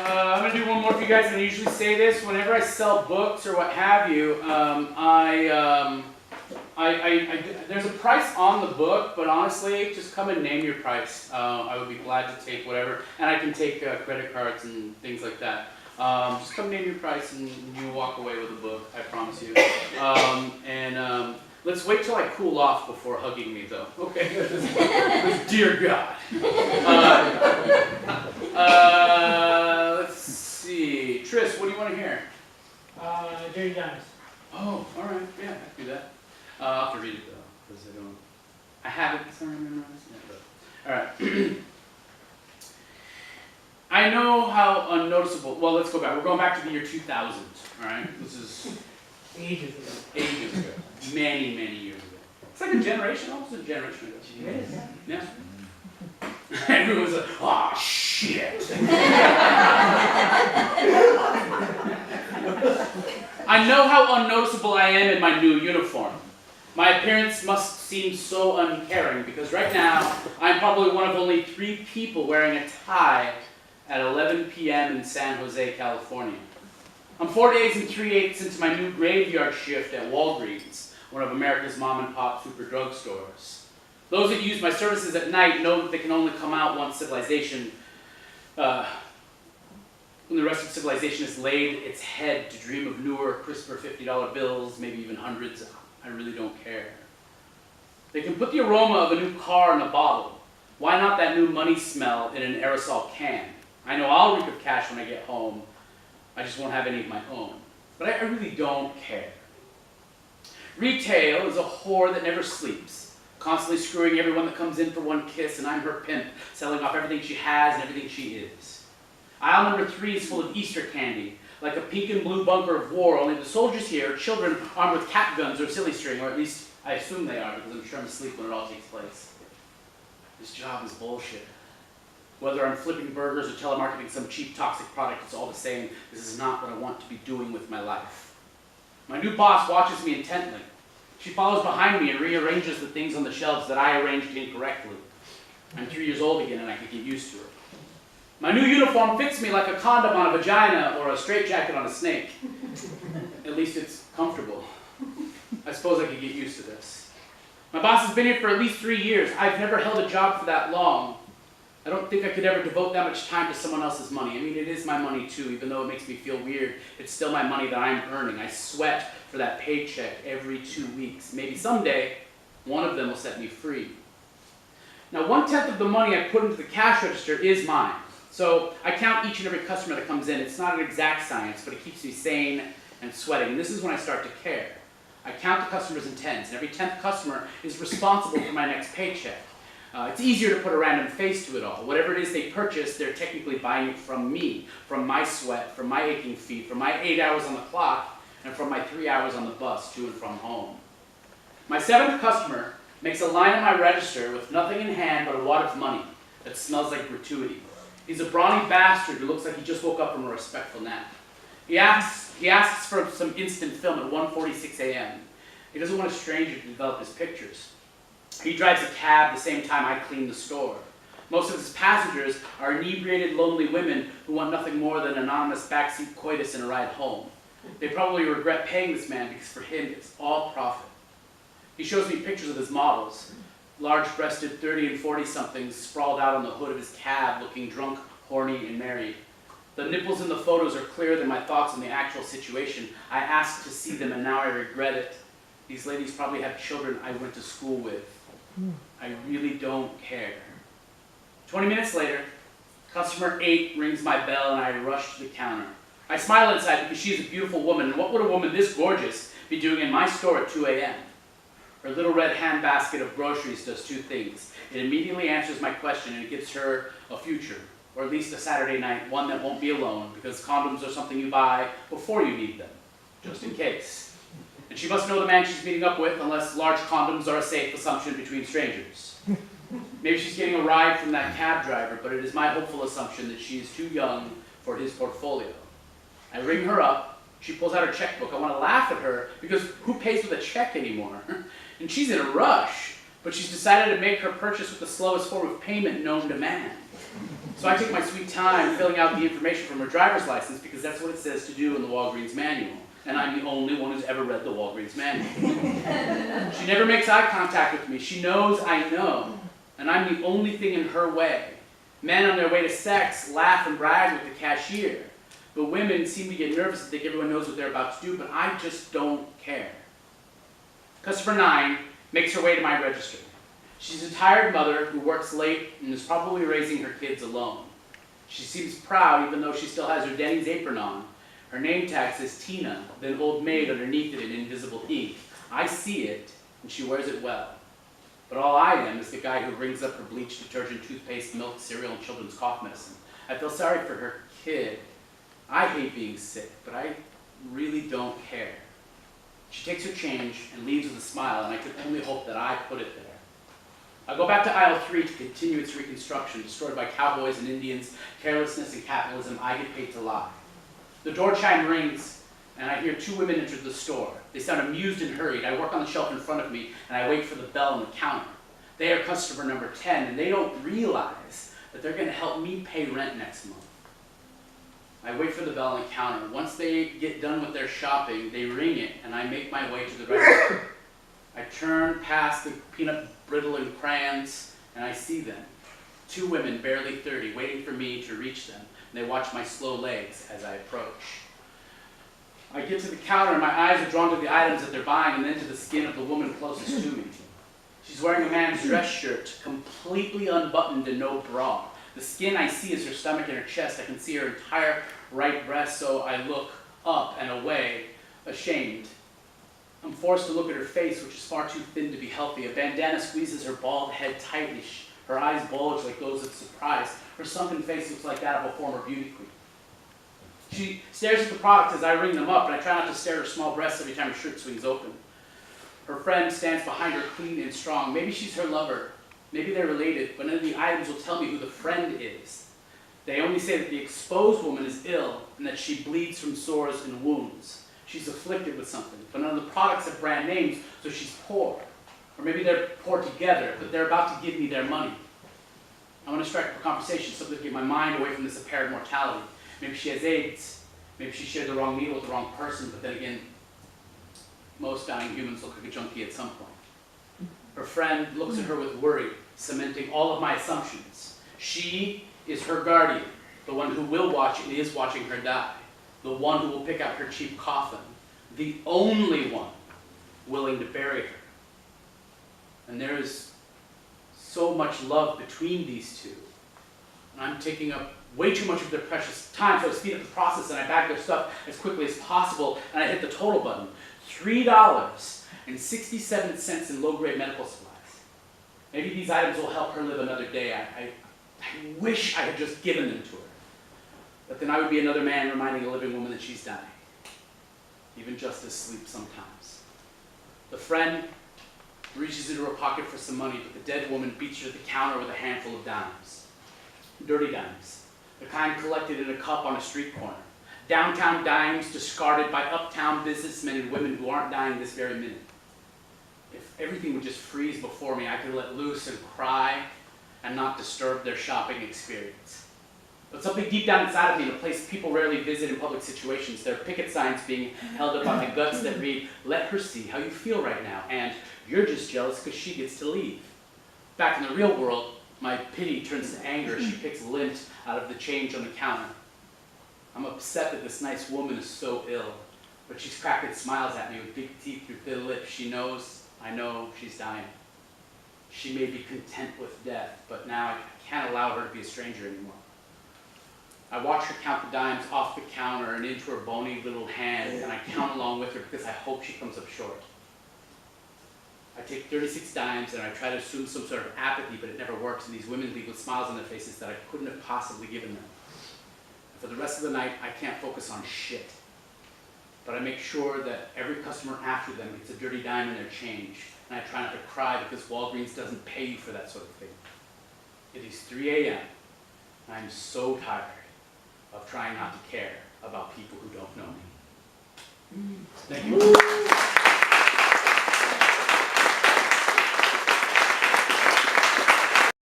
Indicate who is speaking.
Speaker 1: I'm going to do one more for you guys, and I usually say this. Whenever I sell books or what have you, there's a price on the book, but honestly, just come and name your price. I would be glad to take whatever, and I can take credit cards and things like that. Just come name your price, and you walk away with a book, I promise you. Let's wait till I cool off before hugging me, though. Okay? Dear God. Let's see. Tris, what do you want to hear?
Speaker 2: Dirty Dimes.
Speaker 1: Oh, all right. Yeah, I can do that. I'll have to read it, though, because I have it somewhere memorized. All right. I know how unnoticeable. Well, let's go back. We're going back to the year 2000. All right. This is
Speaker 2: Ages ago.
Speaker 1: ages ago. Many, many years ago. It's like a generation, almost a generation ago. Yeah. Everyone's like, oh shit. I know how unnoticeable I am in my new uniform. My appearance must seem so uncaring because right now I'm probably one of only 3 people wearing a tie at 11 p.m. in San Jose, California. I'm 4 days and 3/8 into my new graveyard shift at Walgreens, one of America's mom and pop super drugstores. Those that use my services at night know that they can only come out once civilization, when the rest of civilization has laid its head to dream of newer, crisper $50 bills, maybe even hundreds. I really don't care. They can put the aroma of a new car in a bottle. Why not that new money smell in an aerosol can? I know I'll reek of cash when I get home. I just won't have any of my own. But I really don't care. Retail is a whore that never sleeps, constantly screwing everyone that comes in for one kiss, and I'm her pimp, selling off everything she has and everything she is. Aisle number 3 is full of Easter candy, like a pink and blue bunker of war, only the soldiers here are children armed with cap guns or silly string, or at least I assume they are, because I'm sure I'm asleep when it all takes place. This job is bullshit. Whether I'm flipping burgers or telemarketing some cheap toxic product, it's all the same. This is not what I want to be doing with my life. My new boss watches me intently. She follows behind me and rearranges the things on the shelves that I arranged incorrectly. I'm 3 years old again and I could get used to it. My new uniform fits me like a condom on a vagina or a straitjacket on a snake. At least it's comfortable. I suppose I could get used to this. My boss has been here for at least 3 years. I've never held a job for that long. I don't think I could ever devote that much time to someone else's money. I mean, it is my money too, even though it makes me feel weird. It's still my money that I'm earning. I sweat for that paycheck every 2 weeks. Maybe someday, one of them will set me free. Now, 1/10 of the money I put into the cash register is mine. So I count each and every customer that comes in. It's not an exact science, but it keeps me sane and sweating. And this is when I start to care. I count the customers in tens, and every 10th customer is responsible for my next paycheck. It's easier to put a random face to it all. Whatever it is they purchase, they're technically buying it from me, from my sweat, from my aching feet, from my 8 hours on the clock, and from my 3 hours on the bus to and from home. My 7th customer makes a line on my register with nothing in hand but a wad of money that smells like gratuity. He's a brawny bastard who looks like he just woke up from a respectful nap. He asks for some instant film at 1:46 a.m. He doesn't want a stranger to develop his pictures. He drives a cab the same time I clean the store. Most of his passengers are inebriated, lonely women who want nothing more than anonymous backseat coitus and a ride home. They probably regret paying this man because for him it's all profit. He shows me pictures of his models. Large-breasted 30 and 40-somethings sprawled out on the hood of his cab looking drunk, horny, and married. The nipples in the photos are clearer than my thoughts on the actual situation. I asked to see them and now I regret it. These ladies probably have children I went to school with. I really don't care. 20 minutes later, customer 8 rings my bell and I rush to the counter. I smile inside because she is a beautiful woman, and what would a woman this gorgeous be doing in my store at 2 a.m.? Her little red handbasket of groceries does 2 things. It immediately answers my question and it gives her a future, or at least a Saturday night, one that won't be alone, because condoms are something you buy before you need them, just in case. And she must know the man she's meeting up with, unless large condoms are a safe assumption between strangers. Maybe she's getting a ride from that cab driver, but it is my hopeful assumption that she is too young for his portfolio. I ring her up. She pulls out her checkbook. I want to laugh at her, because who pays with a check anymore? And she's in a rush, but she's decided to make her purchase with the slowest form of payment known to man. So I take my sweet time filling out the information from her driver's license because that's what it says to do in the Walgreens manual. And I'm the only one who's ever read the Walgreens manual. She never makes eye contact with me. She knows I know. And I'm the only thing in her way. Men on their way to sex laugh and brag with the cashier. But women seem to get nervous and think everyone knows what they're about to do, but I just don't care. Customer 9 makes her way to my register. She's a tired mother who works late and is probably raising her kids alone. She seems proud even though she still has her Denny's apron on. Her name tag says Tina, then Old Maid underneath it in invisible ink. I see it, and she wears it well. But all I am is the guy who rings up her bleach, detergent, toothpaste, milk, cereal, and children's cough medicine. I feel sorry for her kid. I hate being sick, but I really don't care. She takes her change and leaves with a smile, and I can only hope that I put it there. I go back to aisle 3 to continue its reconstruction, destroyed by cowboys and Indians, carelessness and capitalism. I get paid to lie. The door chime rings, and I hear 2 women enter the store. They sound amused and hurried. I work on the shelf in front of me, and I wait for the bell on the counter. They are customer number 10, and they don't realize that they're going to help me pay rent next month. I wait for the bell on the counter. Once they get done with their shopping, they ring it, and I make my way to the register. I turn past the peanut brittle and crayons, and I see them. 2 women, barely 30, waiting for me to reach them. And they watch my slow legs as I approach. I get to the counter, and my eyes are drawn to the items that they're buying, and then to the skin of the woman closest to me. She's wearing a man's dress shirt, completely unbuttoned and no bra. The skin I see is her stomach and her chest. I can see her entire right breast, so I look up and away, ashamed. I'm forced to look at her face, which is far too thin to be healthy. A bandana squeezes her bald head tightly. Her eyes bulge like those of surprise. Her sunken face looks like that of a former beauty queen. She stares at the products as I ring them up, and I try not to stare at her small breasts every time her shirt swings open. Her friend stands behind her, clean and strong. Maybe she's her lover. Maybe they're related, but none of the items will tell me who the friend is. They only say that the exposed woman is ill and that she bleeds from sores and wounds. She's afflicted with something, but none of the products have brand names, so she's poor. Or maybe they're poor together, but they're about to give me their money. I want to strike up a conversation, something to get my mind away from this apparent mortality. Maybe she has AIDS. Maybe she shared the wrong needle with the wrong person, but then again, most dying humans look like a junkie at some point. Her friend looks at her with worry, cementing all of my assumptions. She is her guardian, the one who will watch and is watching her die, the one who will pick out her cheap coffin, the only one willing to bury her. And there is so much love between these two. And I'm taking up way too much of their precious time, so I speed up the process and I bag their stuff as quickly as possible, and I hit the total button. $3.67 in low-grade medical supplies. Maybe these items will help her live another day. I wish I had just given them to her. But then I would be another man reminding a living woman that she's dying. Even justice sleeps sometimes. The friend reaches into her pocket for some money, but the dead woman beats her to the counter with a handful of dimes. Dirty dimes. The kind collected in a cup on a street corner. Downtown dimes discarded by uptown businessmen and women who aren't dying this very minute. If everything would just freeze before me, I could let loose and cry and not disturb their shopping experience. But something deep down inside of me, in a place people rarely visit in public situations, there are picket signs being held up on my guts that read, "Let her see how you feel right now," and "You're just jealous because she gets to leave." Back in the real world, my pity turns to anger as she picks lint out of the change on the counter. I'm upset that this nice woman is so ill, but she's cracked and smiles at me with big teeth through thin lips. She knows, I know, she's dying. She may be content with death, but now I can't allow her to be a stranger anymore. I watch her count the dimes off the counter and into her bony little hand, and I count along with her because I hope she comes up short. I take 36 dimes and I try to assume some sort of apathy, but it never works, and these women leave with smiles on their faces that I couldn't have possibly given them. For the rest of the night, I can't focus on shit. But I make sure that every customer after them gets a dirty dime in their change, and I try not to cry because Walgreens doesn't pay you for that sort of thing. It is 3 a.m., and I'm so tired of trying not to care about people who don't know me. Thank you.